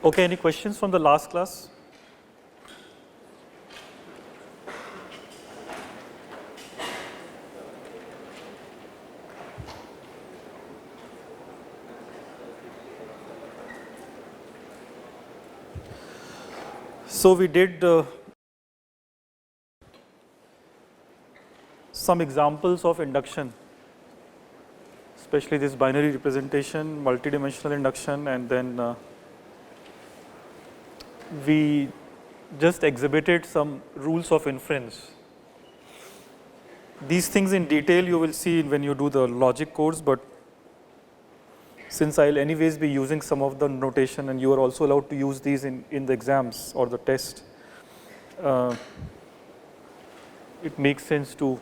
Okay, any questions from the last class? So we did some examples of induction, especially this binary representation, multidimensional induction, and then we just exhibited some rules of inference. These things in detail you will see when you do the logic course, but since I'll anyways be using some of the notation and you are also allowed to use these in the exams or the test, it makes sense to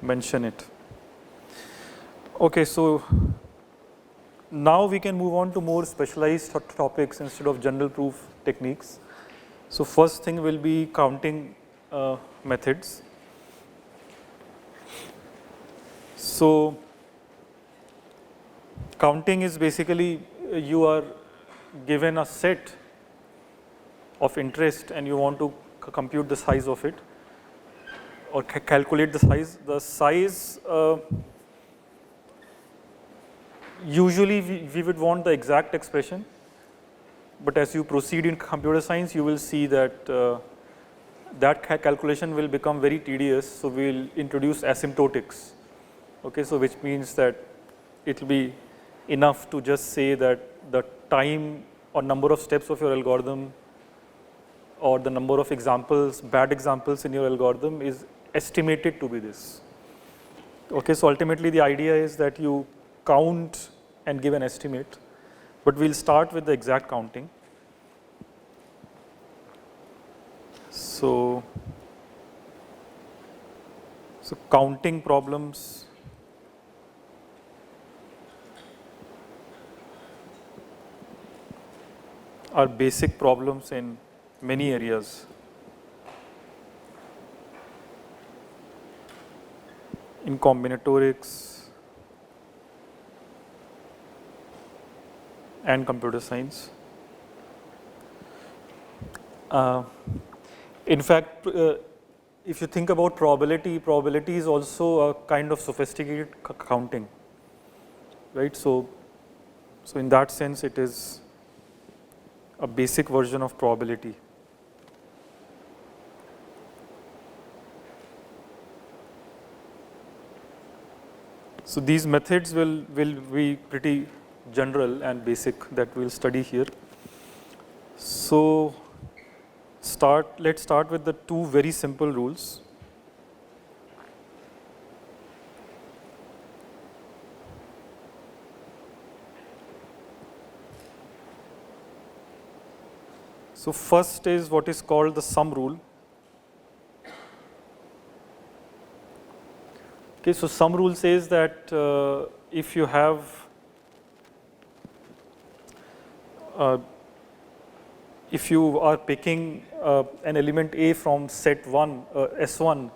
mention it. Okay, so now we can move on to more specialized topics instead of general proof techniques. So first thing will be counting methods. So counting is basically you are given a set of interest and you want to compute the size of it or calculate the size. The size, usually we would want the exact expression, but as you proceed in computer science, you will see that that calculation will become very tedious. So we will introduce asymptotics. Okay, so which means that it will be enough to just say that the time or number of steps of your algorithm or the number of examples, bad examples in your algorithm is estimated to be this. Okay, so ultimately the idea is that you count and give an estimate, but we'll start with the exact counting. So counting problems are basic problems in many areas. In combinatorics and computer science. In fact, if you think about probability is also a kind of sophisticated counting, right? So in that sense, it is a basic version of probability. So these methods will be pretty general and basic that we'll study here. So let's start with the two very simple rules. So first is what is called the sum rule. Okay, so sum rule says that if you have if you are picking an element A from set 1, S1,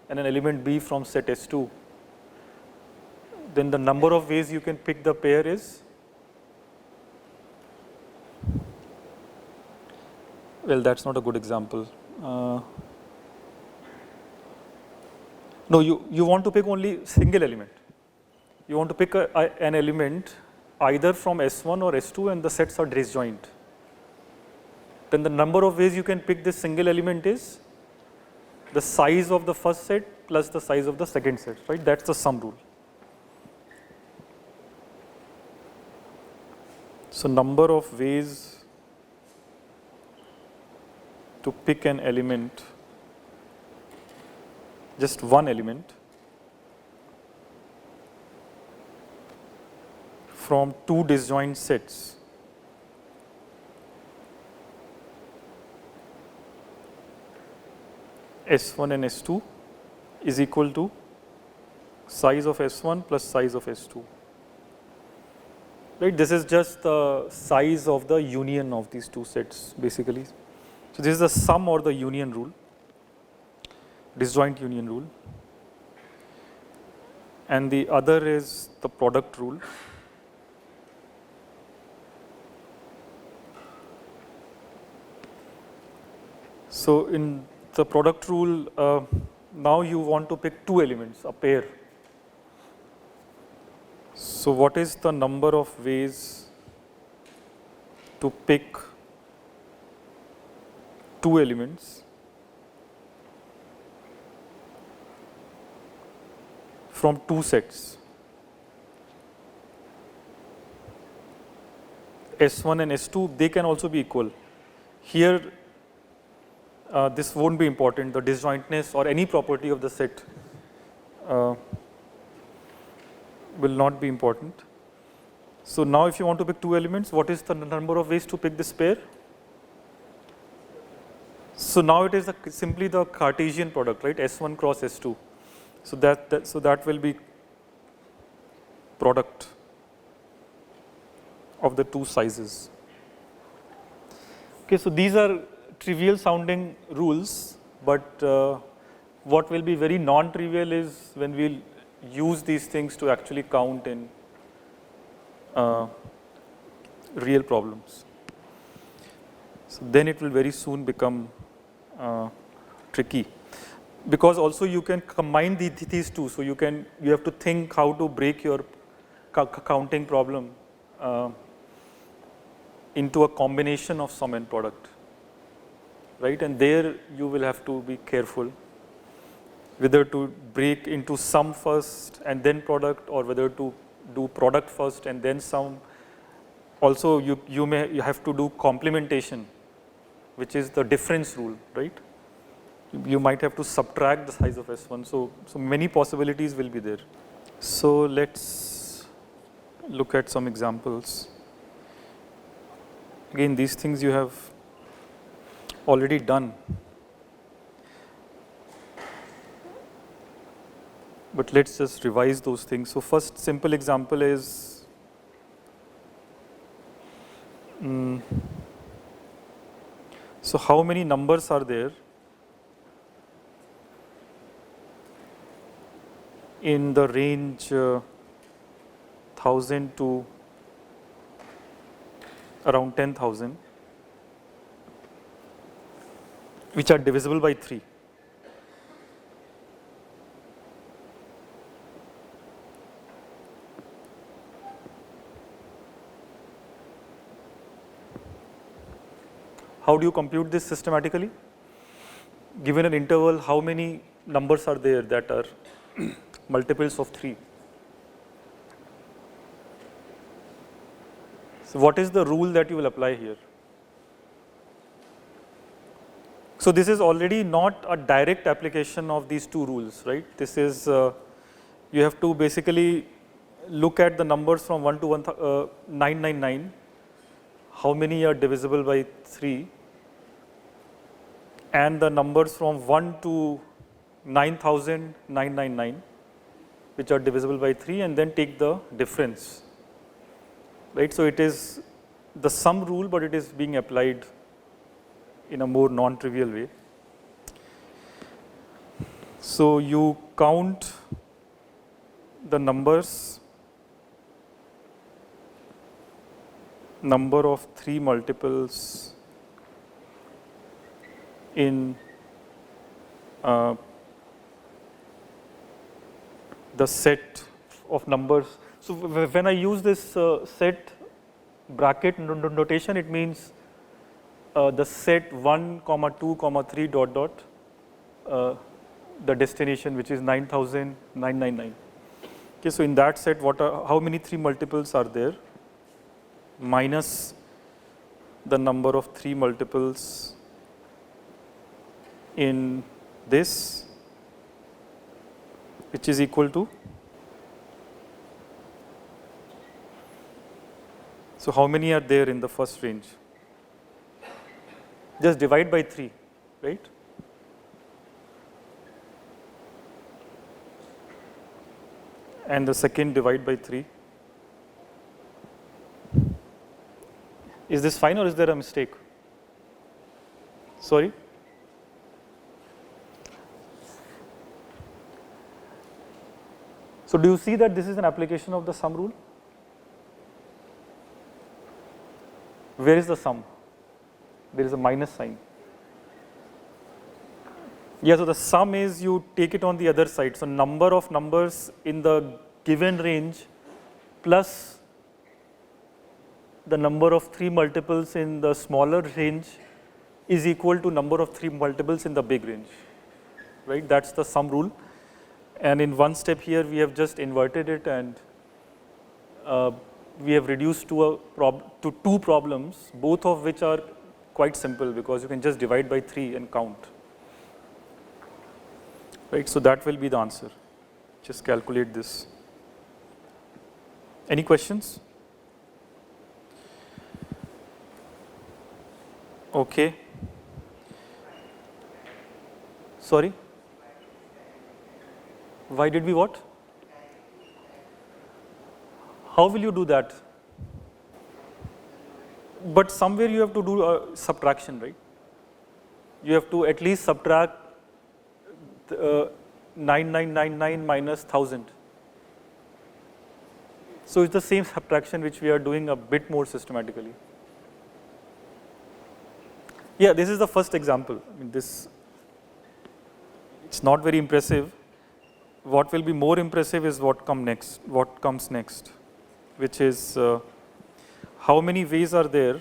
and an element B from set S2, then the number of ways you can pick the pair is, well, that's not a good example. No, you want to pick only single element. You want to pick an element either from S1 or S2 and the sets are disjoint. Then the number of ways you can pick this single element is the size of the first set plus the size of the second set, right? That's the sum rule. So number of ways to pick an element, just one element, from two disjoint sets. S1 and S2 is equal to size of S1 plus size of S2. Right, this is just the size of the union of these two sets basically. So this is the sum or the union rule, disjoint union rule. And the other is the product rule. So in the product rule, now you want to pick two elements, a pair. So what is the number of ways to pick two elements from two sets? S1 and S2, they can also be equal. Here, this won't be important, the disjointness or any property of the set will not be important. So now if you want to pick two elements, what is the number of ways to pick this pair? So now it is simply the Cartesian product, right? S1 cross S2. So that will be product of the two sizes. Okay, so these are trivial sounding rules, but what will be very non-trivial is when we'll use these things to actually count in real problems. So then it will very soon become tricky, because also you can combine these two. So you have to think how to break your counting problem into a combination of sum and product, right? And there you will have to be careful whether to break into sum first and then product, or whether to do product first and then sum. Also you have to do complementation, which is the difference rule, right? You might have to subtract the size of S1. So many possibilities will be there. So let's look at some examples. Again, these things you have already done, but let's just revise those things. So first simple example is so how many numbers are there in the range 1000 to around 10,000 which are divisible by 3? How do you compute this systematically? Given an interval, how many numbers are there that are multiples of 3? So what is the rule that you will apply here? So this is already not a direct application of these two rules, right? This is, you have to basically look at the numbers from 1 to 999, how many are divisible by 3, and the numbers from 1 to 9,999, which are divisible by 3, and then take the difference, right? So it is the sum rule, but it is being applied in a more non-trivial way. So you count the number of 3 multiples in the set of numbers. So when I use this set bracket notation, it means the set 1, 2, 3 dot dot the destination, which is 9,999. Okay, so in that set, how many 3 multiples are there, minus the number of 3 multiples in this, which is equal to, so how many are there in the first range? Just divide by 3, right? And the second divide by 3. Is this fine or is there a mistake? Sorry? So do you see that this is an application of the sum rule? Where is the sum? There is a minus sign. Yeah, so the sum is you take it on the other side. So number of numbers in the given range plus the number of 3 multiples in the smaller range is equal to number of 3 multiples in the big range, right? That's the sum rule. And in one step here, we have just inverted it, and we have reduced to two problems, both of which are quite simple because you can just divide by 3 and count. Right, so that will be the answer. Just calculate this. Any questions? Okay. Sorry? Why did we what? How will you do that? But somewhere you have to do a subtraction, right? You have to at least subtract 9999 minus 1000. So it's the same subtraction which we are doing a bit more systematically. Yeah, this is the first example. I mean, it's not very impressive. What will be more impressive is what comes next, which is how many ways are there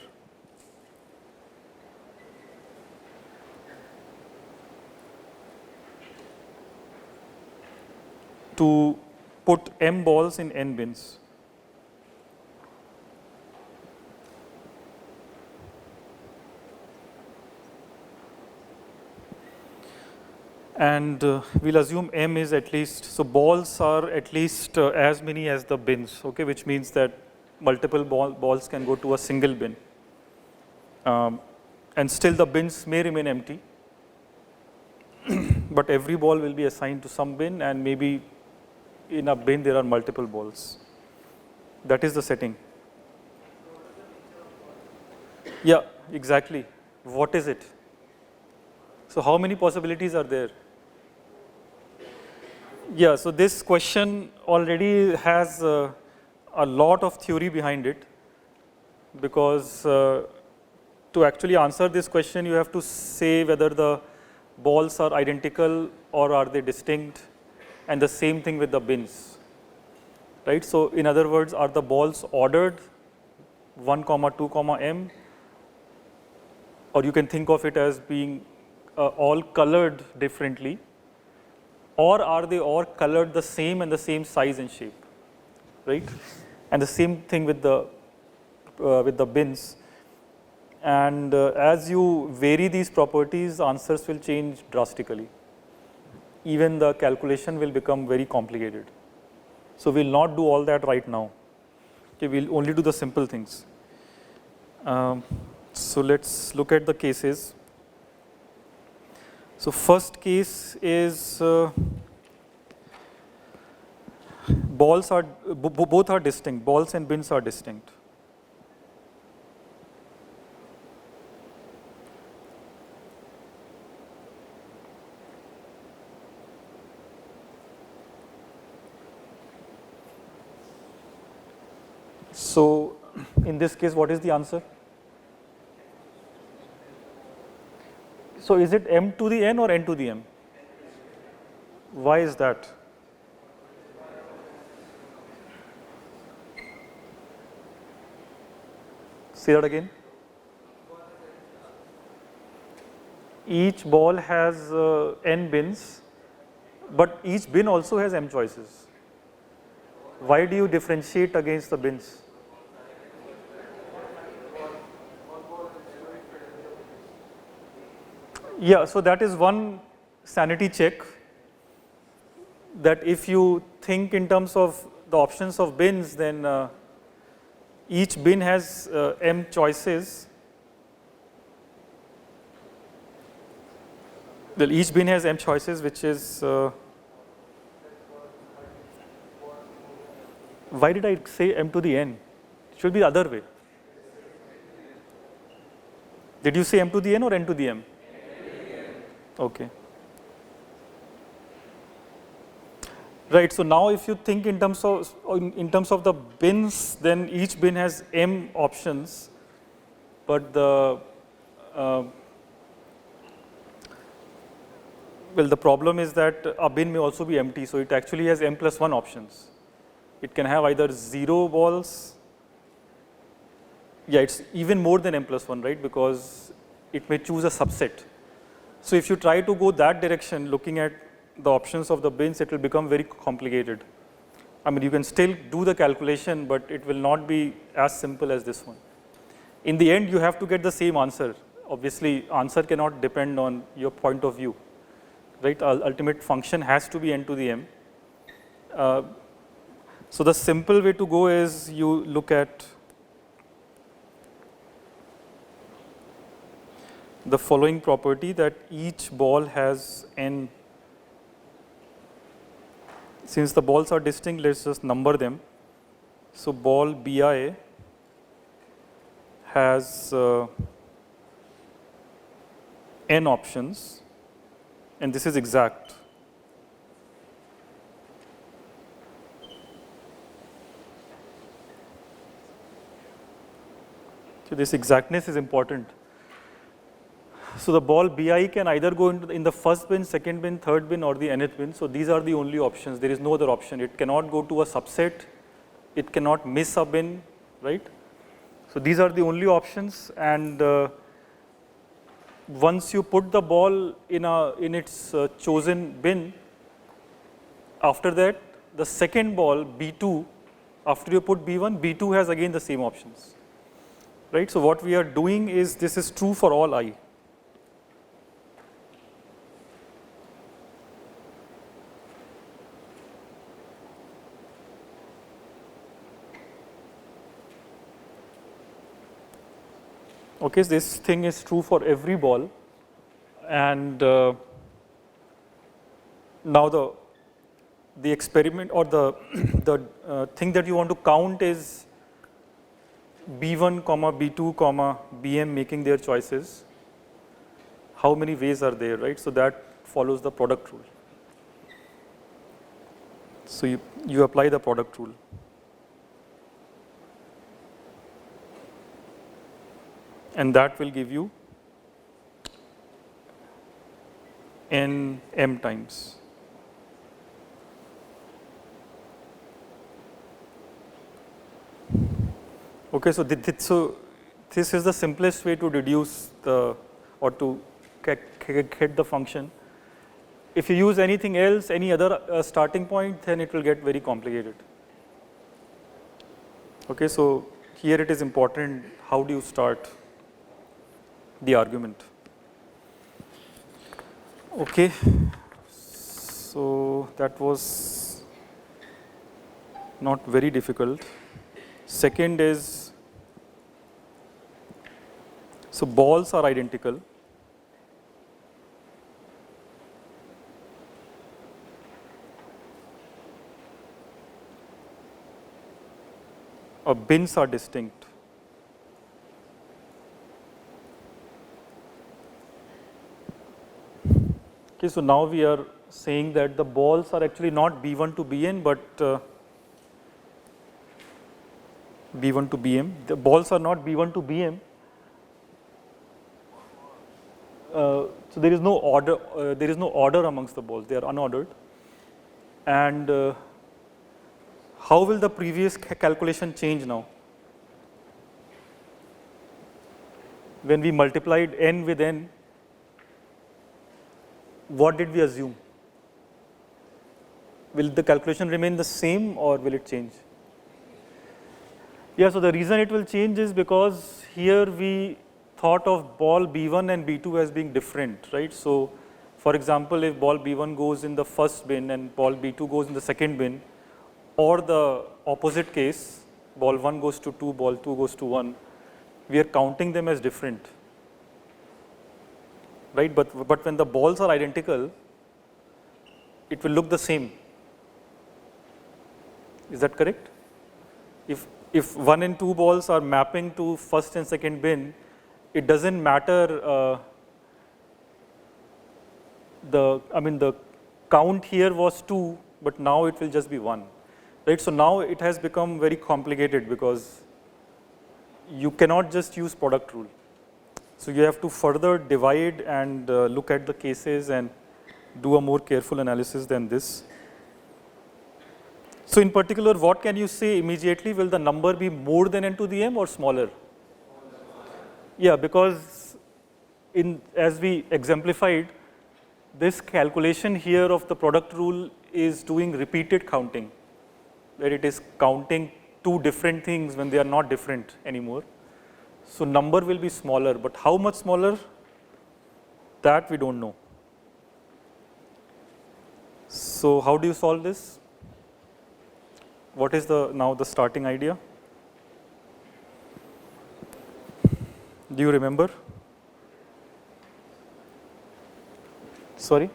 to put m balls in n bins. And we'll assume m is at least, so balls are at least as many as the bins, okay, which means that multiple balls can go to a single bin. And still the bins may remain empty, but every ball will be assigned to some bin, and maybe in a bin there are multiple balls. That is the setting. Yeah, exactly. What is it? So how many possibilities are there? Yeah, so this question already has a lot of theory behind it, because to actually answer this question you have to say whether the balls are identical or are they distinct, and the same thing with the bins, right? So in other words, are the balls ordered 1, 2, m, or you can think of it as being all colored differently, or are they all colored the same and the same size and shape, right? And the same thing with the bins. And as you vary these properties, answers will change drastically. Even the calculation will become very complicated. So we'll not do all that right now. Okay, we'll only do the simple things. So let's look at the cases. So first case is balls are both are distinct. Balls and bins are distinct. So in this case, what is the answer? So is it m to the n or n to the m? Why is that? Say that again. Each ball has n bins, but each bin also has m choices. Why do you differentiate against the bins? Yeah, so that is one sanity check, that if you think in terms of the options of bins, then each bin has m choices. Well, each bin has m choices, which is why did I say m to the n? It should be the other way. Did you say m to the n or n to the m? Okay. Right. So now, if you think in terms of the bins, then each bin has m options, but Well, the problem is that a bin may also be empty, so it actually has m plus 1 options. It can have either 0 balls, yeah, it's even more than m plus 1, right, because it may choose a subset. So if you try to go that direction, looking at the options of the bins, it will become very complicated. I mean, you can still do the calculation, but it will not be as simple as this one. In the end, you have to get the same answer. Obviously, answer cannot depend on your point of view, right? Ultimate function has to be n to the m. So the simple way to go is you look at the following property, that each ball has n. Since the balls are distinct, let's just number them. So ball Bi has n options, and this is exact. So this exactness is important. So the ball Bi can either go in the first bin, second bin, third bin, or the nth bin. So these are the only options. There is no other option. It cannot go to a subset. It cannot miss a bin, right? So these are the only options. And once you put the ball in its chosen bin, after that, the second ball B2, after you put B1, B2 has again the same options, right? So what we are doing is, this is true for all I. Okay, so this thing is true for every ball, and now the experiment, or the thing that you want to count is B1, B2, Bm making their choices. How many ways are there, right? So that follows the product rule. So you apply the product rule. And that will give you n m times. Okay, so this is the simplest way to deduce or to get the function. If you use anything else, any other starting point, then it will get very complicated. Okay, so here it is important, how do you start the argument? Okay, so that was not very difficult. Second is, so balls are identical. Or bins are distinct. Okay, so now we are saying that the balls are actually not B1 to Bn, but B1 to Bm. The balls are not B1 to Bm. So there is no order. There is no order amongst the balls. They are unordered. And how will the previous calculation change now? When we multiplied n with n, what did we assume? Will the calculation remain the same, or will it change? Yeah, so the reason it will change is because here we thought of ball B1 and B2 as being different, right? So for example, if ball B1 goes in the first bin and ball B2 goes in the second bin, or the opposite case, ball 1 goes to 2, ball 2 goes to 1, we are counting them as different. Right, but when the balls are identical, it will look the same. Is that correct? If 1 and 2 balls are mapping to first and second bin, it doesn't matter. The count here was 2, but now it will just be 1. Right, so now it has become very complicated because you cannot just use product rule. So you have to further divide and look at the cases and do a more careful analysis than this. So in particular, what can you say immediately? Will the number be more than n to the m or smaller? Yeah, because as we exemplified, this calculation here of the product rule is doing repeated counting, where it is counting two different things when they are not different anymore. So number will be smaller, but how much smaller? That we don't know. So how do you solve this? What is now the starting idea? Do you remember? Sorry?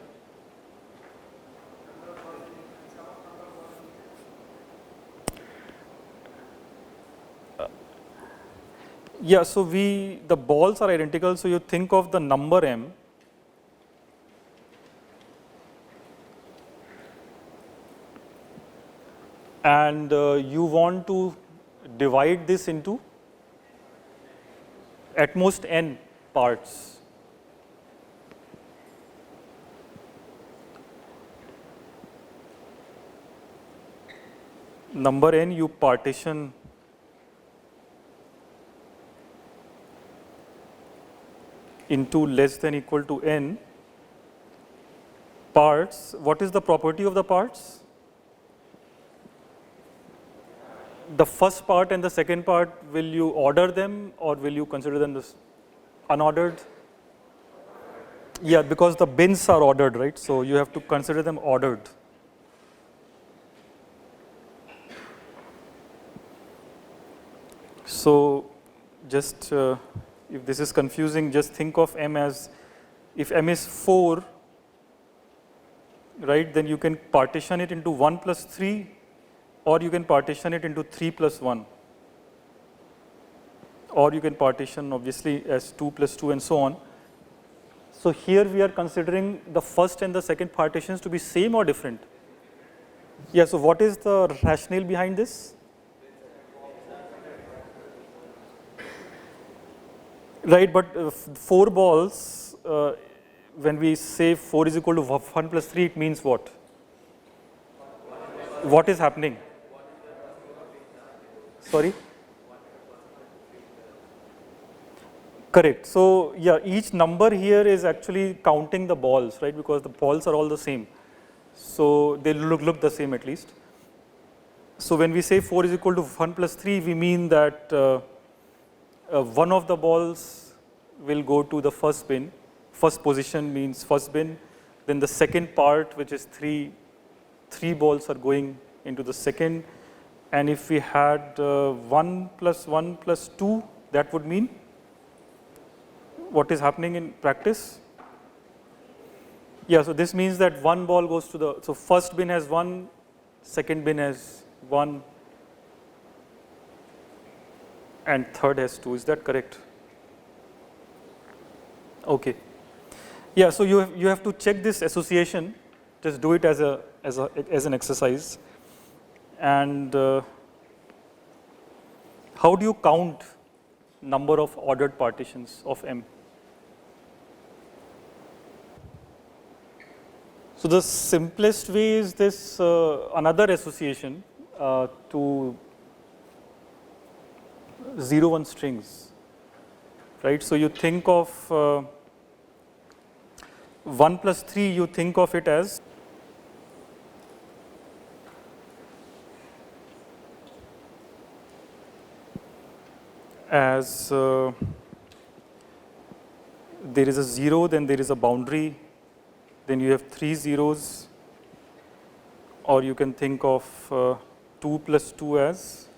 Yeah, so the balls are identical, so you think of the number m and you want to divide this into at most n parts. Number n you partition into less than equal to n parts. What is the property of the parts? The first part and the second part, will you order them or will you consider them as unordered? Yeah, because the bins are ordered, right? So you have to consider them ordered. So just if this is confusing, just think of m as, if m is 4, right, then you can partition it into 1 plus 3, or you can partition it into 3 plus 1, or you can partition obviously as 2 plus 2 and so on. So here we are considering the first and the second partitions to be same or different. Yeah, so what is the rationale behind this? Right, but 4 balls, when we say 4 is equal to 1 plus 3, it means what? What is happening? Sorry? Correct. So yeah, each number here is actually counting the balls, right? Because the balls are all the same. So they look the same at least. So when we say 4 is equal to 1 plus 3, we mean that one of the balls will go to the first bin. First position means first bin. Then the second part, which is 3 balls are going into the second. And if we had 1 plus 1 plus 2, that would mean what is happening in practice? Yeah, so this means that one ball goes to the, so first bin has 1, second bin has 1, and third has 2. Is that correct? Okay. Yeah, so you have to check this association. Just do it as an exercise. And how do you count number of ordered partitions of M? So the simplest way is this another association to 0-1 strings, right? So you think of 1 plus 3, you think of it as there is a 0, then there is a boundary, then you have 3 zeros, or you can think of 2 plus 2 as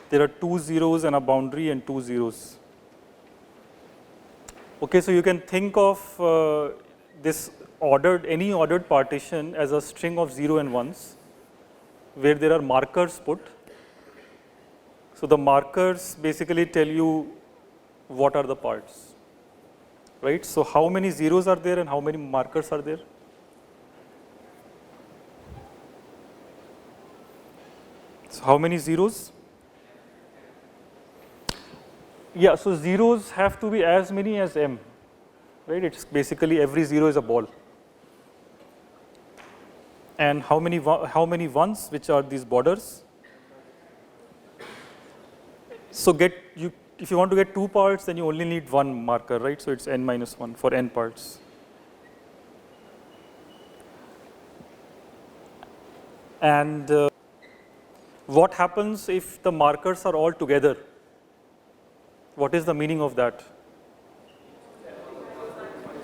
there are 2 zeros and a boundary and 2 zeros. Okay, so you can think of this any ordered partition as a string of 0 and 1s where there are markers put. So the markers basically tell you what are the parts, right? So how many zeros are there and how many markers are there? So how many zeros? Yeah, so zeros have to be as many as M, right? It's basically every zero is a ball. and how many ones, which are these borders. So if you want to get 2 parts, then you only need 1 marker, right? So it's n minus 1 for n parts. And what happens if the markers are all together? What is the meaning of that?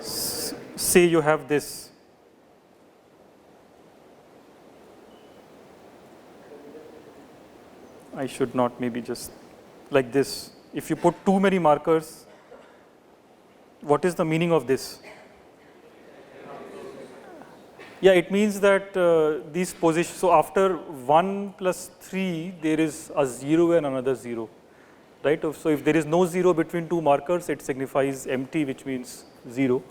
Say you have this. I should not, maybe just like this. If you put too many markers, what is the meaning of this? Yeah, it means that these positions, so after 1 plus 3, there is a 0 and another 0, right? So if there is no 0 between 2 markers, it signifies empty, which means 0.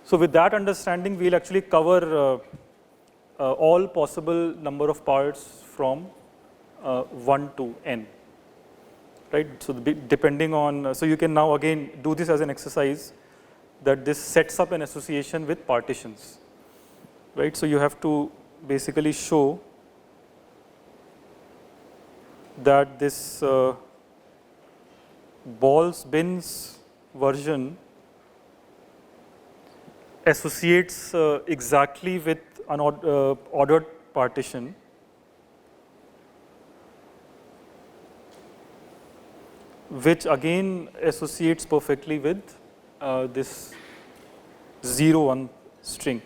So with that understanding, we'll actually cover all possible number of parts from 1 to n, right? So depending on, so you can now again do this as an exercise, that this sets up an association with partitions, right? So you have to basically show that this balls bins version associates exactly with an ordered partition, which again associates perfectly with this 0, 1 string.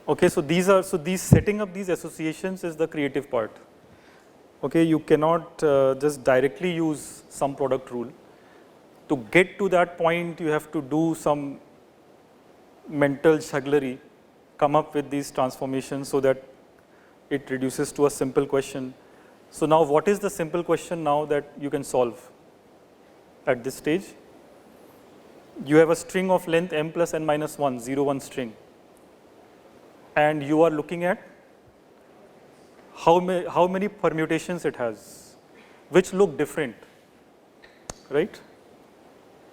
Okay, so these setting up these associations is the creative part. Okay, you cannot just directly use sum product rule. To get to that point, you have to do some mental jugglery, come up with these transformations so that it reduces to a simple question. So now what is the simple question now that you can solve at this stage? You have a string of length m plus n minus 1, 0, 1 string. And you are looking at how many permutations it has, which look different, right?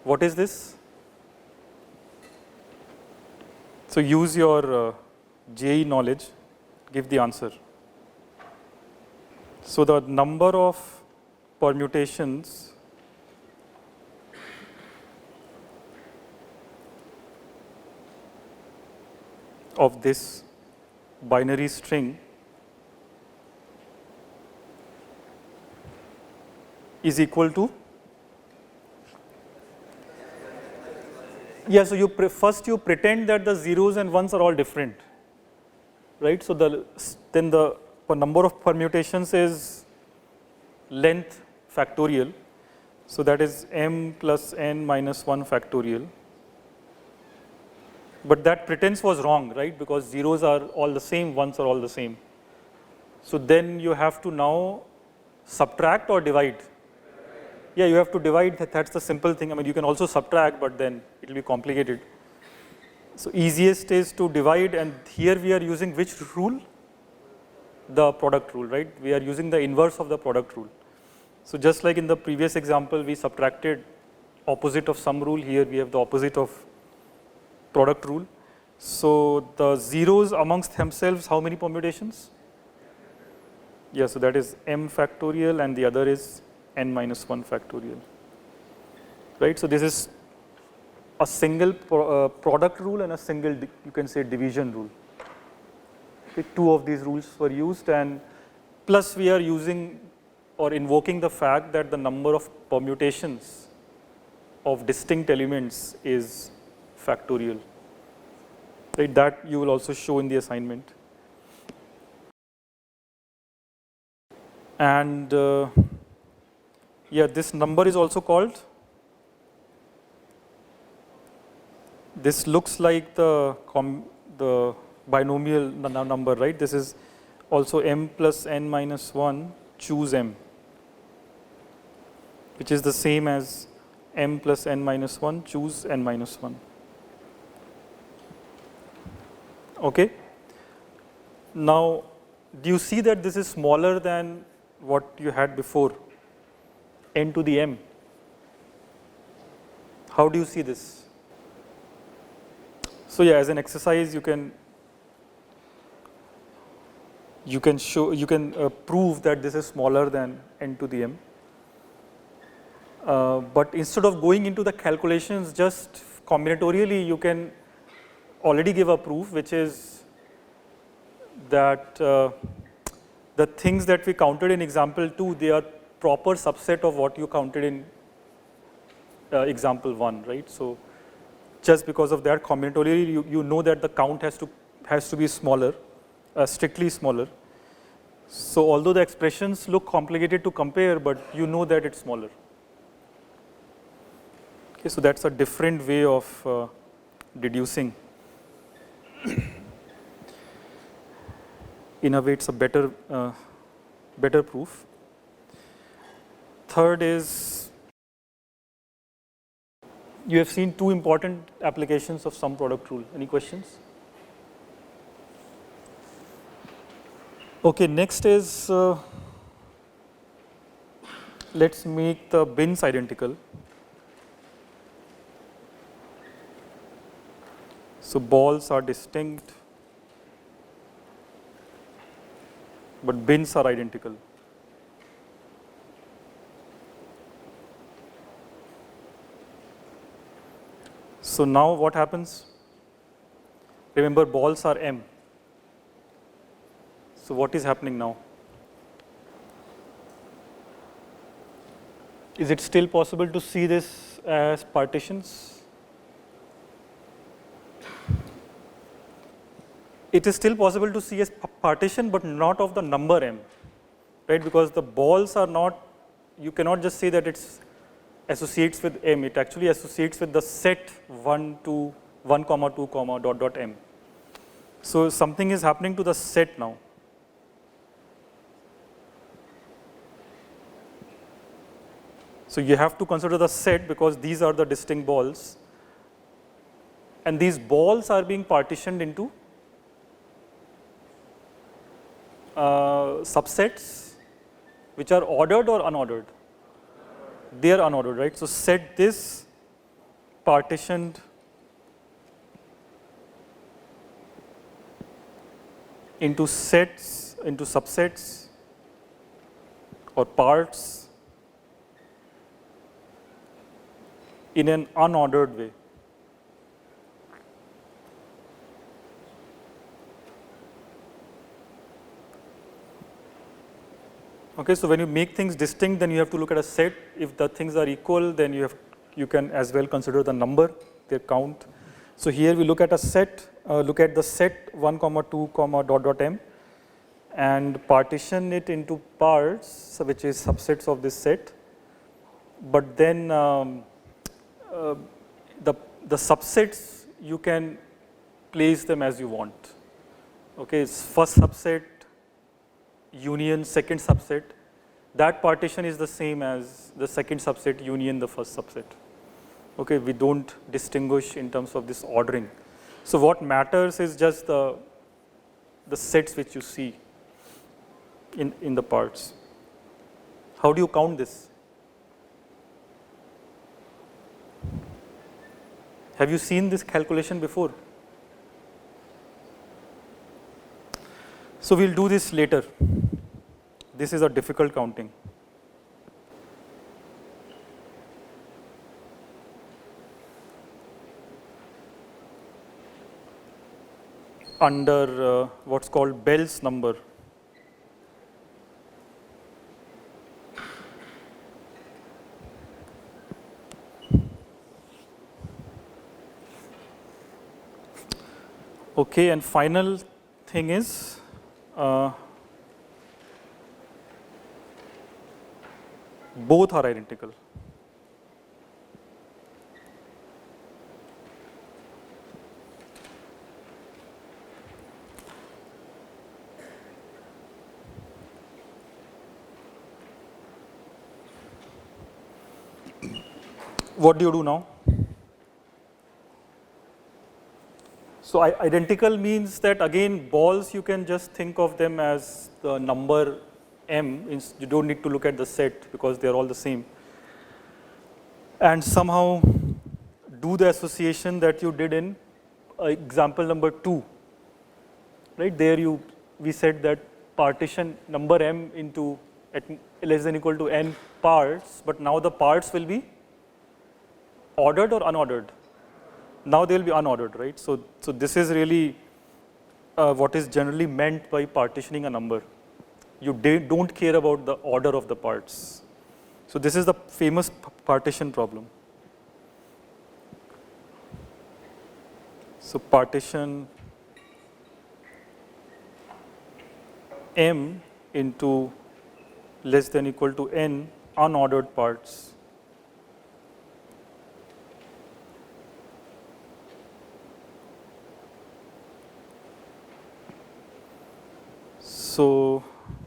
What is this? So use your JE knowledge, give the answer. So the number of permutations of this binary string is equal to, yeah, so you first you pretend that the zeros and ones are all different, right? So then the number of permutations is length factorial, so that is m plus n minus 1 factorial. But that pretense was wrong, right? Because zeros are all the same, ones are all the same. So then you have to now subtract or divide. Yeah, you have to divide. That's the simple thing. I mean, you can also subtract, but then it will be complicated. So easiest is to divide, and here we are using which rule? The product rule, right? We are using the inverse of the product rule. So just like in the previous example, we subtracted opposite of sum rule, here we have the opposite of product rule. So the zeros amongst themselves, how many permutations? Yeah, so that is m factorial and the other is n minus 1 factorial, right? So this is a single product rule and a single, you can say, division rule. Okay, 2 of these rules were used, and plus we are using or invoking the fact that the number of permutations of distinct elements is factorial, right? That you will also show in the assignment. And yeah, this number is also called, this looks like the binomial number, right? This is also m plus n minus 1 choose m, which is the same as m plus n minus 1 choose n minus 1. Okay. Now, do you see that this is smaller than what you had before, n to the m? How do you see this? So yeah, as an exercise, you can prove that this is smaller than n to the m. But instead of going into the calculations, just combinatorially, you can already give a proof, which is that the things that we counted in example 2, they are proper subset of what you counted in example 1, right? So just because of that, combinatorially, you know that the count has to be smaller, strictly smaller. So although the expressions look complicated to compare, but you know that it's smaller. Okay, so that's a different way of deducing. In a way, it's a better proof. Third is, you have seen two important applications of sum product rule. Any questions? Okay, next is, let's make the bins identical. So balls are distinct, but bins are identical. So now what happens? Remember, balls are m. So what is happening now? Is it still possible to see this as partitions? It is still possible to see as partition, but not of the number m, right? Because the balls are not, you cannot just say that it's associates with m, it actually associates with the set 1 to 1, 2, dot dot m. So something is happening to the set now. So you have to consider the set because these are the distinct balls, and these balls are being partitioned into subsets which are ordered or unordered. They are unordered, right? So set this partitioned into sets, into subsets or parts in an unordered way. Okay, so when you make things distinct, then you have to look at a set. If the things are equal, then you can as well consider the number, their count. So here we look at a set, look at the set 1, 2, dot dot m, and partition it into parts, which is subsets of this set. But then the subsets, you can place them as you want. Okay, it's first subset union second subset. That partition is the same as the second subset union the first subset. Okay, we don't distinguish in terms of this ordering. So what matters is just the sets which you see in the parts. How do you count this? Have you seen this calculation before? So we'll do this later. This is a difficult counting. Under what's called Bell's number. Okay, and final thing is both are identical. What do you do now? So identical means that again balls you can just think of them as the number m, you don't need to look at the set because they are all the same. And somehow do the association that you did in example number 2, right? There we said that partition number m into at less than equal to n parts, but now the parts will be ordered or unordered. Now they will be unordered, right? So this is really what is generally meant by partitioning a number. You don't care about the order of the parts. So this is the famous partition problem. So partition m into less than equal to n unordered parts. So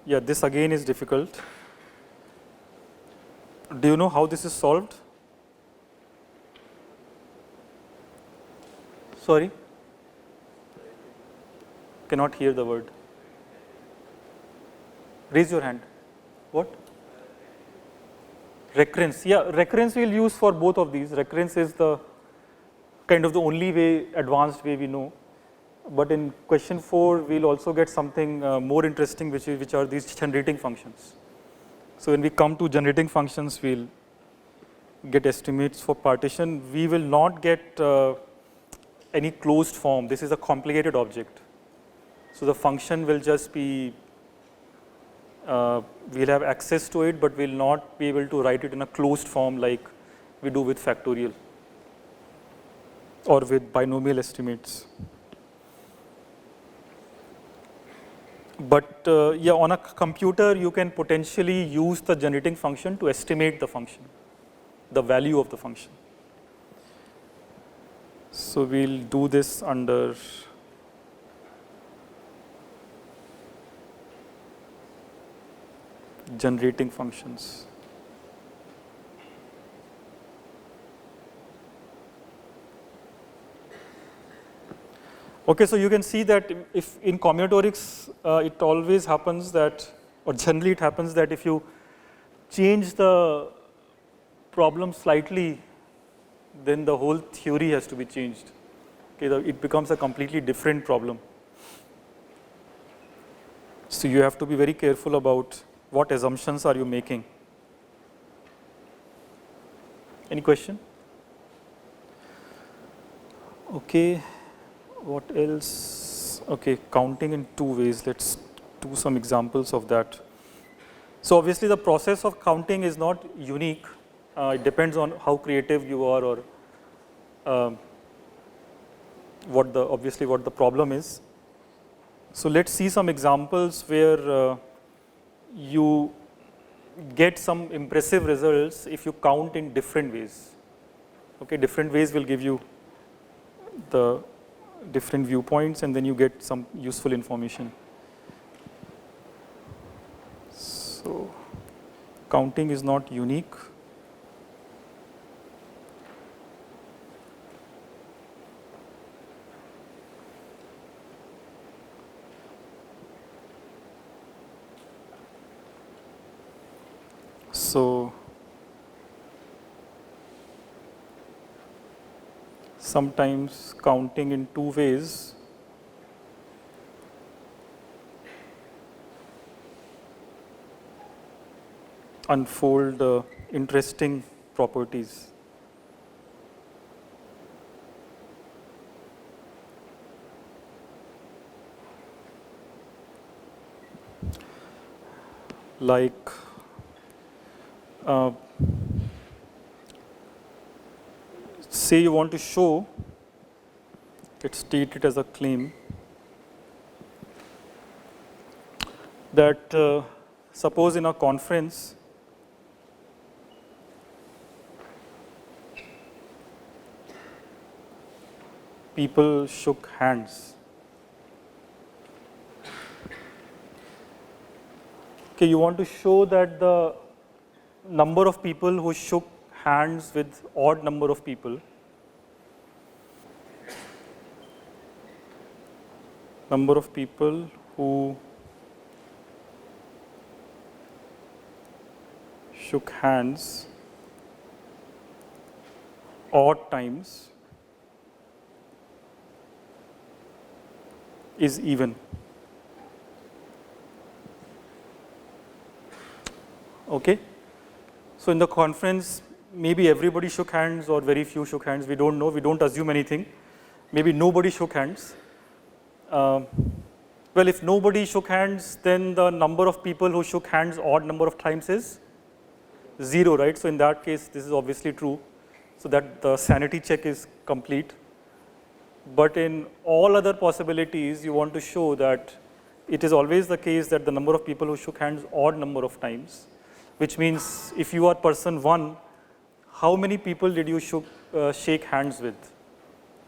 yeah, this again is difficult. Do you know how this is solved? Sorry? Cannot hear the word. Raise your hand. What? Recurrence. Yeah, recurrence we'll use for both of these. Recurrence is the kind of the only way, advanced way we know. But in question 4, we'll also get something more interesting, which are these generating functions. So when we come to generating functions, we'll get estimates for partition. We will not get any closed form. This is a complicated object. So the function will just be, we'll have access to it, but we'll not be able to write it in a closed form like we do with factorial or with binomial estimates. But yeah, on a computer, you can potentially use the generating function to estimate the function, the value of the function. So we'll do this under generating functions. Okay, so you can see that if in combinatorics, it always happens that, or generally it happens that if you change the problem slightly, then the whole theory has to be changed. Okay, it becomes a completely different problem. So you have to be very careful about what assumptions are you making. Any question? Okay. What else? Okay, counting in 2 ways. Let's do some examples of that. So obviously the process of counting is not unique. It depends on how creative you are or what the problem is. So let's see some examples where you get some impressive results if you count in different ways. Okay, different ways will give you the different viewpoints, and then you get some useful information. So counting is not unique. So sometimes counting in 2 ways unfold interesting properties. Like say you want to show, let's state it as a claim, that suppose in a conference people shook hands. Okay, you want to show that the number of people who shook hands with odd number of people, number of people who shook hands odd times is even. Okay? So in the conference, maybe everybody shook hands or very few shook hands. We don't know. We don't assume anything. Maybe nobody shook hands. Well, if nobody shook hands, then the number of people who shook hands odd number of times is 0, right? So in that case, this is obviously true. So that the sanity check is complete. But in all other possibilities, you want to show that it is always the case that the number of people who shook hands odd number of times, which means if you are person 1, how many people did you shake hands with?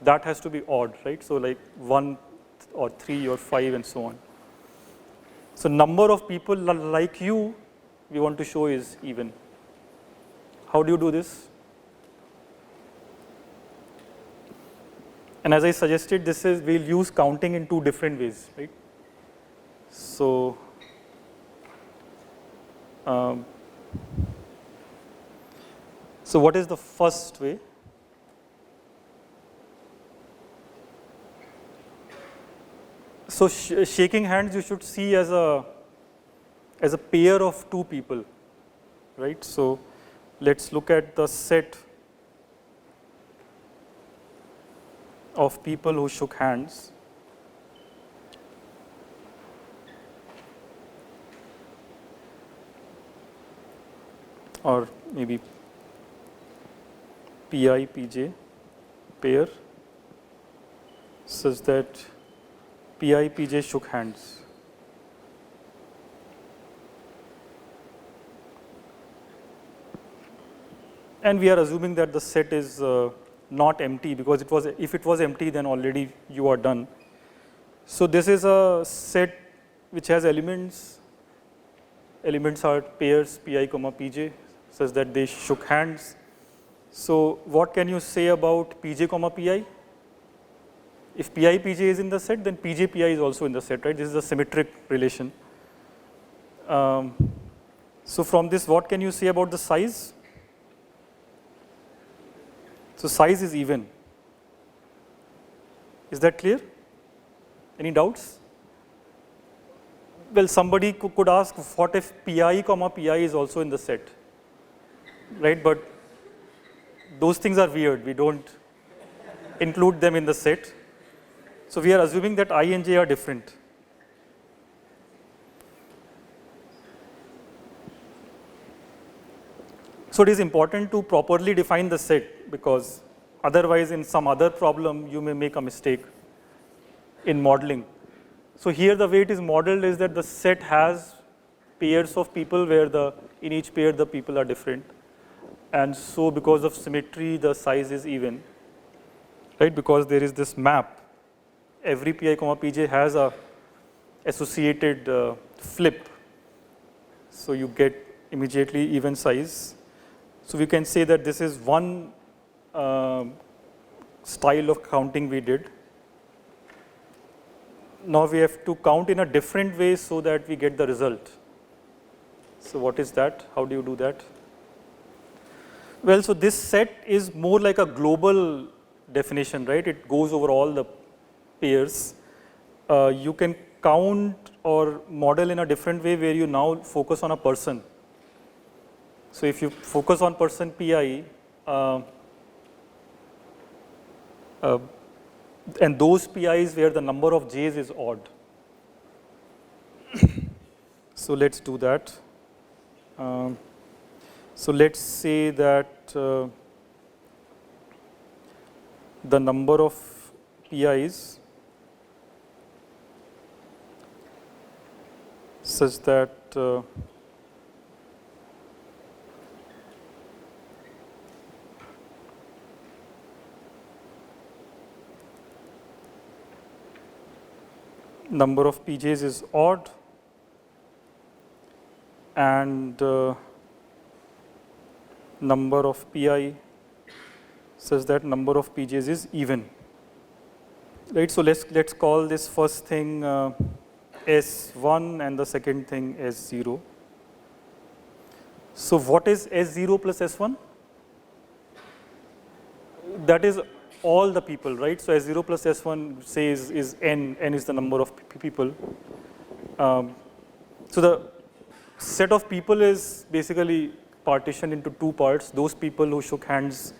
That has to be odd, right? So like 1 or 3 or 5 and so on. So number of people like you, we want to show is even. How do you do this? And as I suggested, we'll use counting in 2 different ways, right? So, so what is the first way? So shaking hands you should see as a pair of 2 people, right? So let's look at the set of people who shook hands. Or maybe PI, PJ pair such that PI, PJ shook hands. And we are assuming that the set is not empty, because if it was empty, then already you are done. So this is a set which has elements. Elements are pairs PI, PJ, such that they shook hands. So what can you say about PJ, PI? If PI, PJ is in the set, then PJ, PI is also in the set, right? This is a symmetric relation. So from this, what can you say about the size? So size is even. Is that clear? Any doubts? Well, somebody could ask, what if PI, PI is also in the set, right? But those things are weird. We don't include them in the set. So we are assuming that I and J are different. So it is important to properly define the set, because otherwise in some other problem you may make a mistake in modeling. So here the way it is modeled is that the set has pairs of people where in each pair the people are different. And so because of symmetry the size is even, right? Because there is this map. Every PI, PJ has a associated flip. So you get immediately even size. So we can say that this is one style of counting we did. Now we have to count in a different way so that we get the result. So what is that? How do you do that? Well, so this set is more like a global definition, right? It goes over all the pairs. You can count or model in a different way where you now focus on a person. So if you focus on person PI, and those PIs where the number of J's is odd. So let's do that. So let's say that the number of PIs such that number of PJs is odd and number of PI such that number of PJs is even. Right, so let's call this first thing S1 and the second thing S0. So what is S0 plus S1? that is all the people, right? So S0 plus S1 says is n is the number of people. So the set of people is basically partitioned into two parts. Those people who shook hands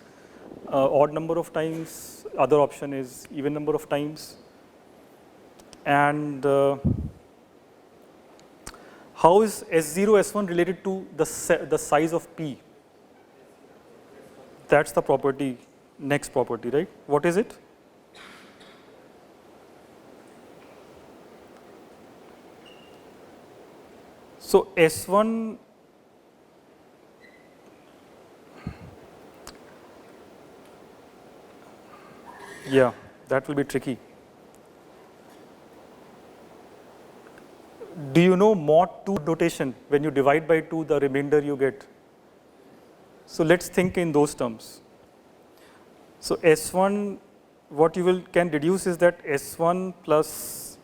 odd number of times, other option is even number of times. And how is S0, S1 related to the size of P? That's the property, next property, right? What is it? So S1, yeah, that will be tricky. Do you know mod 2 notation? When you divide by 2, the remainder you get. So let's think in those terms. So S1, what you can deduce is that S1 plus,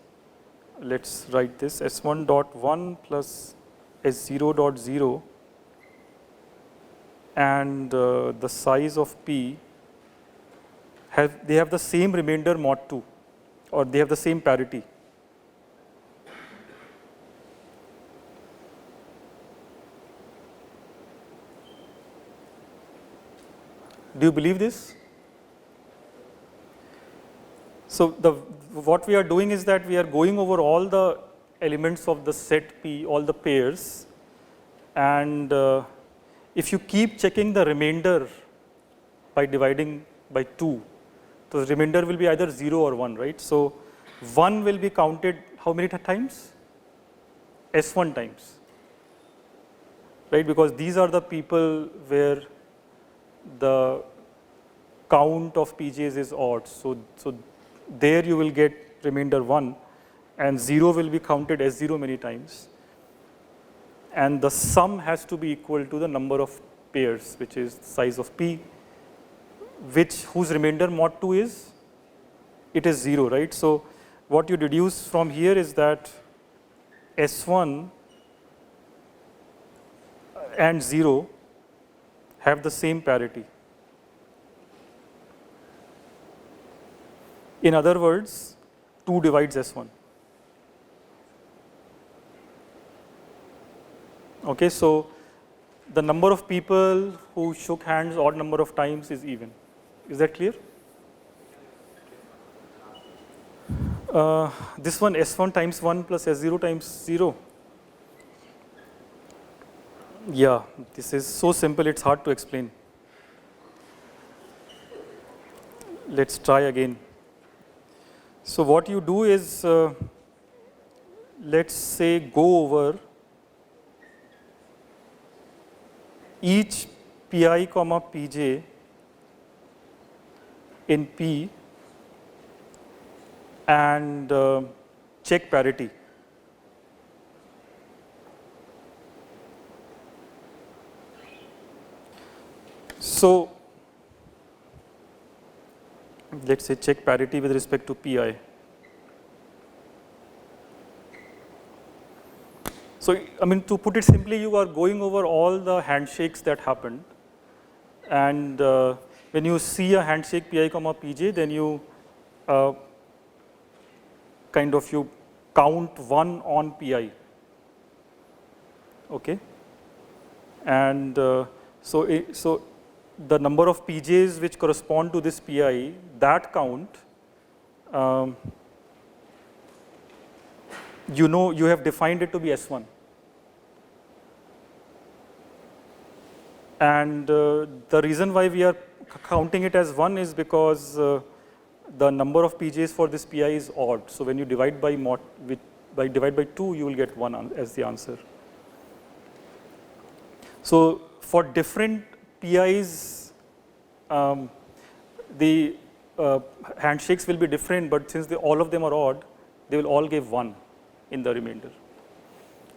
let's write this, S1 dot 1 plus S0 dot 0, and the size of P, they have the same remainder mod 2, or they have the same parity. Do you believe this? So what we are doing is that we are going over all the elements of the set P, all the pairs, and if you keep checking the remainder by dividing by 2, the remainder will be either 0 or 1, right? So 1 will be counted how many times? S1 times, right? Because these are the people where the count of PJs is odd. So there you will get remainder 1, and 0 will be counted as 0 many times. And the sum has to be equal to the number of pairs, which is size of P, whose remainder mod 2 is? It is 0, right? So what you deduce from here is that S1 and 0 have the same parity. In other words, 2 divides S1. Okay, so the number of people who shook hands odd number of times is even. Is that clear? This one, S1 times 1 plus S0 times 0. Yeah, this is so simple, it's hard to explain. Let's try again. So what you do is, let's say go over each Pi comma Pj in P and check parity. So let's say check parity with respect to Pi. So, I mean, to put it simply, you are going over all the handshakes that happened, and when you see a handshake Pi comma Pj, then you you count 1 on Pi. Okay, and so the number of Pjs which correspond to this Pi, that count, you have defined it to be S1. And the reason why we are counting it as 1 is because the number of Pjs for this Pi is odd. So when you divide by divide by 2, you will get 1 as the answer. So for different Pis, the handshakes will be different, but since all of them are odd, they will all give 1 in the remainder,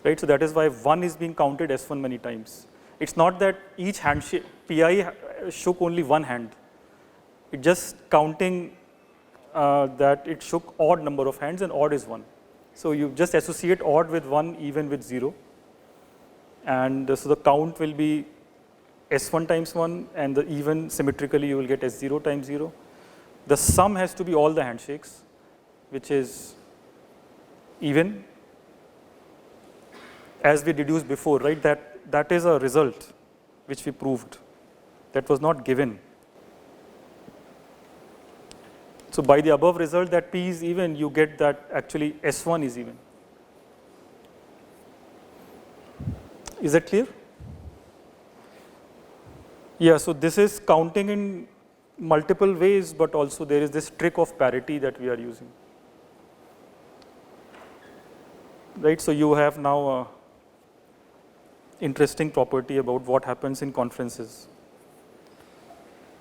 right? So that is why 1 is being counted S1 many times. It's not that each handshake Pi shook only one hand. It's just counting that it shook odd number of hands, and odd is 1. So you just associate odd with 1, even with 0, and so the count will be S1 times 1, and the even symmetrically you will get S0 times 0. The sum has to be all the handshakes, which is even, as we deduced before, right? That is a result which we proved. That was not given. So by the above result that P is even, you get that actually S1 is even. Is that clear? Yeah, so this is counting in multiple ways, but also there is this trick of parity that we are using. Right, so you have now a interesting property about what happens in conferences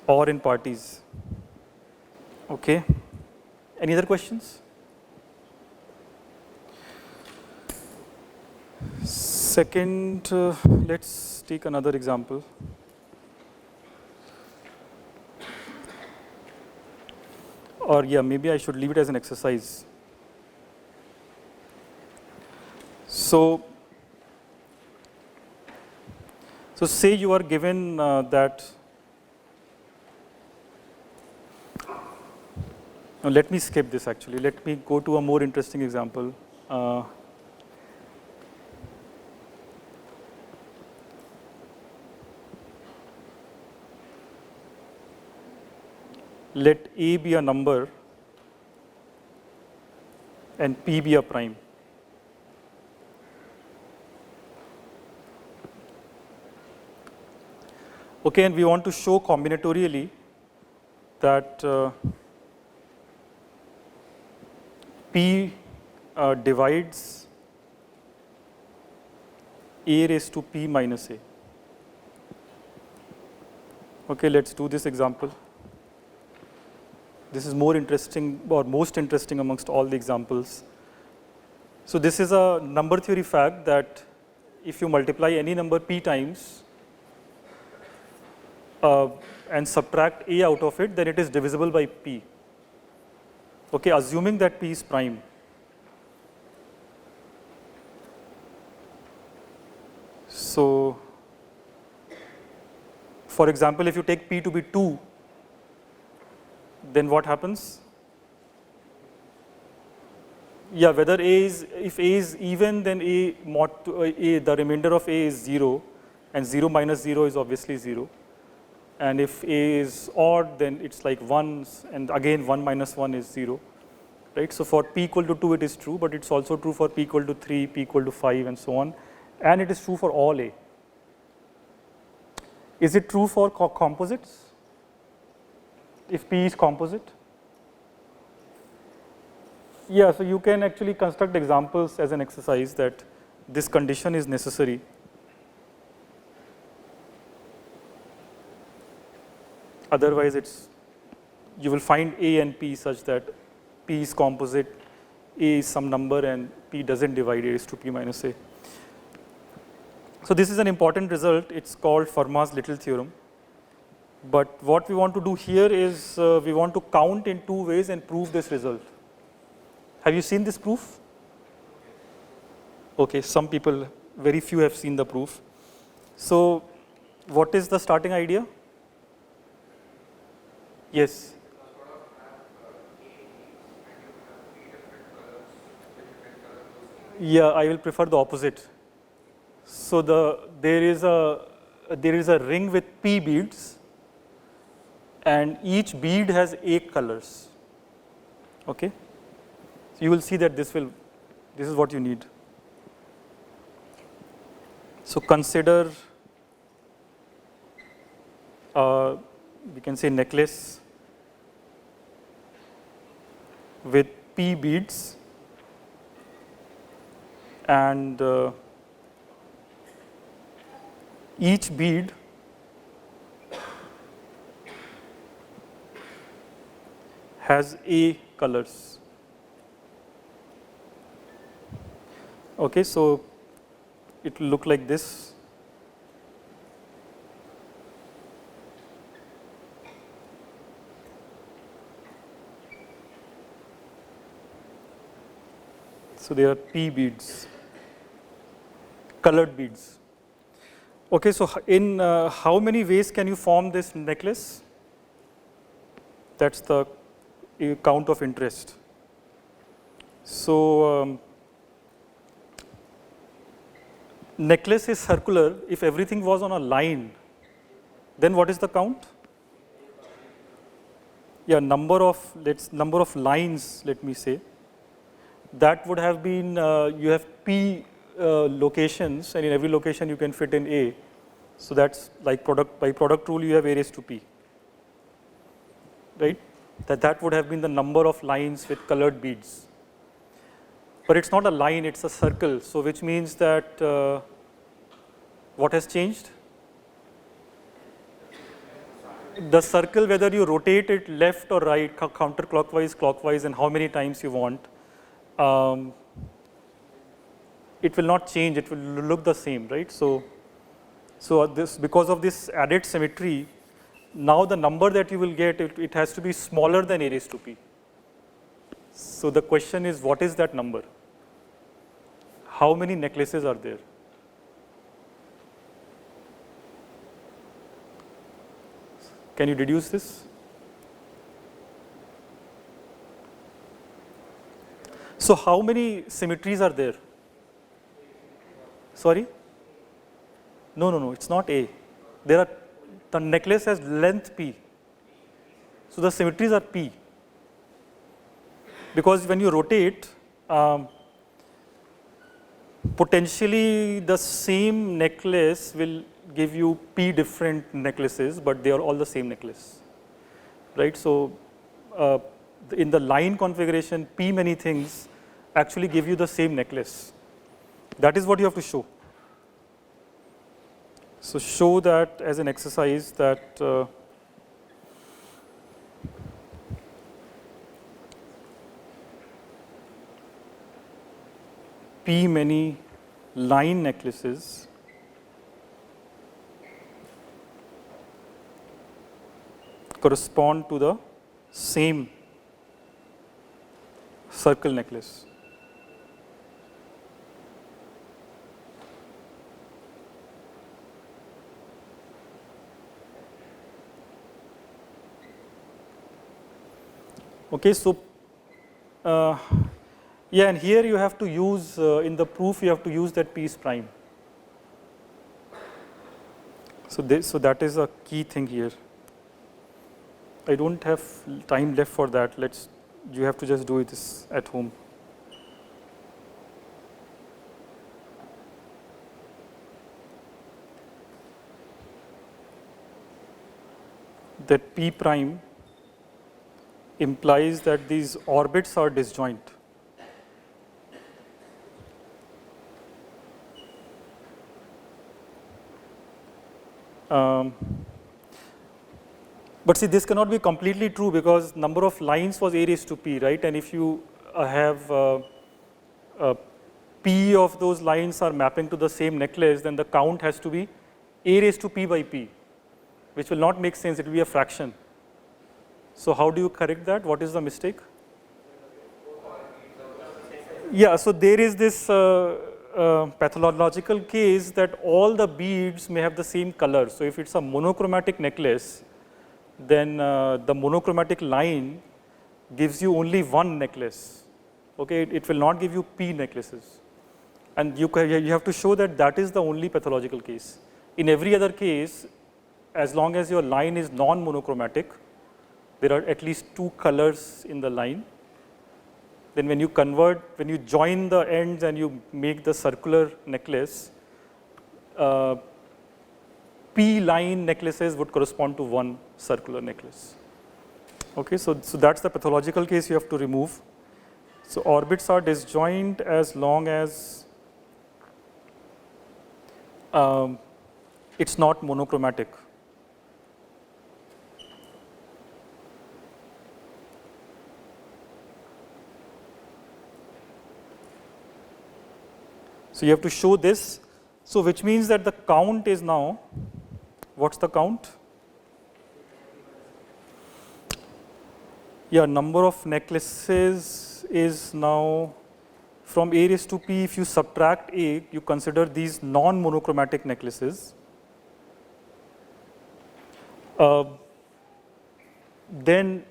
or in parties. Okay, any other questions? Second, let's take another example. Or yeah, maybe I should leave it as an exercise. So say you are given that, let me skip this actually, let me go to a more interesting example. Let A be a number and P be a prime. Okay, and we want to show combinatorially that P divides A raised to P minus A. Okay, let's do this example. This is more interesting or most interesting amongst all the examples. So this is a number theory fact that if you multiply any number P times and subtract A out of it, then it is divisible by P. Okay, assuming that P is prime. So, for example, if you take P to be 2, then what happens? Yeah, whether if A is even, then A mod A, the remainder of A is 0, and 0 minus 0 is obviously 0. And if A is odd, then it's like 1, and again 1 minus 1 is 0. Right? So for P equal to 2 it is true, but it's also true for P equal to 3, P equal to 5, and so on. And it is true for all A. Is it true for composites? If P is composite? Yeah, so you can actually construct examples as an exercise that this condition is necessary. Otherwise, you will find A and P such that P is composite, A is some number, and P doesn't divide A raised to P minus A. So this is an important result. It's called Fermat's little theorem. But what we want to do here is we want to count in two ways and prove this result. Have you seen this proof? Okay, some people, very few have seen the proof. So what is the starting idea? Yes. Yeah, I will prefer the opposite. So there is a ring with P beads, and each bead has 8 colors. Okay. So you will see that this is what you need. So consider we can say necklace with P beads, and each bead has A colors. Okay, so it will look like this. So they are P beads, colored beads. Okay, so in how many ways can you form this necklace? That's the count of interest. So necklace is circular. If everything was on a line, then what is the count? Yeah, number of lines, let me say. That would have been, you have P locations, and in every location you can fit in A. So that's like by product rule you have A raised to P, right? That would have been the number of lines with colored beads. But it's not a line, it's a circle. So which means that what has changed? The circle, whether you rotate it left or right, counterclockwise, clockwise, and how many times you want, it will not change, it will look the same, right? So this, because of this added symmetry, now the number that you will get, it has to be smaller than A raised to P. So the question is, what is that number? How many necklaces are there? Can you deduce this? So how many symmetries are there? Sorry? No, it's not A. The necklace has length P. So the symmetries are P. Because when you rotate, potentially the same necklace will give you P different necklaces, but they are all the same necklace, right? So in the line configuration, P many things actually give you the same necklace. That is what you have to show. So show that as an exercise that P many line necklaces correspond to the same circle necklace. Okay, so yeah, and here you have to use, in the proof, you have to use that P is prime. So that is a key thing here. I don't have time left for that. You have to just do this at home. That P prime implies that these orbits are disjoint. But see, this cannot be completely true because number of lines was A raised to P, right? And if you have P of those lines are mapping to the same necklace, then the count has to be A raised to P by P, which will not make sense, it will be a fraction. So how do you correct that? What is the mistake? Yeah, so there is this pathological case that all the beads may have the same color. So if it's a monochromatic necklace, then the monochromatic line gives you only one necklace. Okay, it will not give you P necklaces. And you have to show that that is the only pathological case. In every other case, as long as your line is non-monochromatic, there are at least two colors in the line. Then when you join the ends and you make the circular necklace, P line necklaces would correspond to one circular necklace. Okay, so that's the pathological case you have to remove. So orbits are disjoint as long as it's not monochromatic. So you have to show this. So which means that the count is now, what's the count? Yeah, number of necklaces is now from A raised to P. If you subtract A, you consider these non-monochromatic necklaces. Then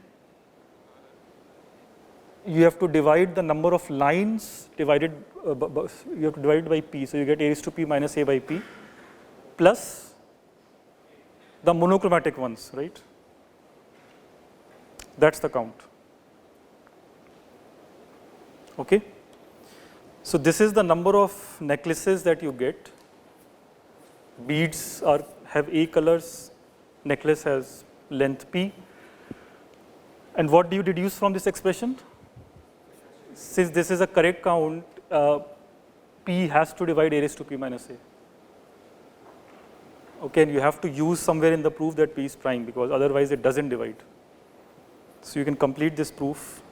you have to divide the number of lines divided, you have to divide it by p. So you get a raised to p minus a by p plus the monochromatic ones, right? That's the count. Okay. So this is the number of necklaces that you get. Beads have A colors, necklace has length p. And what do you deduce from this expression? Since this is a correct count, p has to divide a raised to p minus a. Okay, and you have to use somewhere in the proof that p is prime, because otherwise it doesn't divide. So you can complete this proof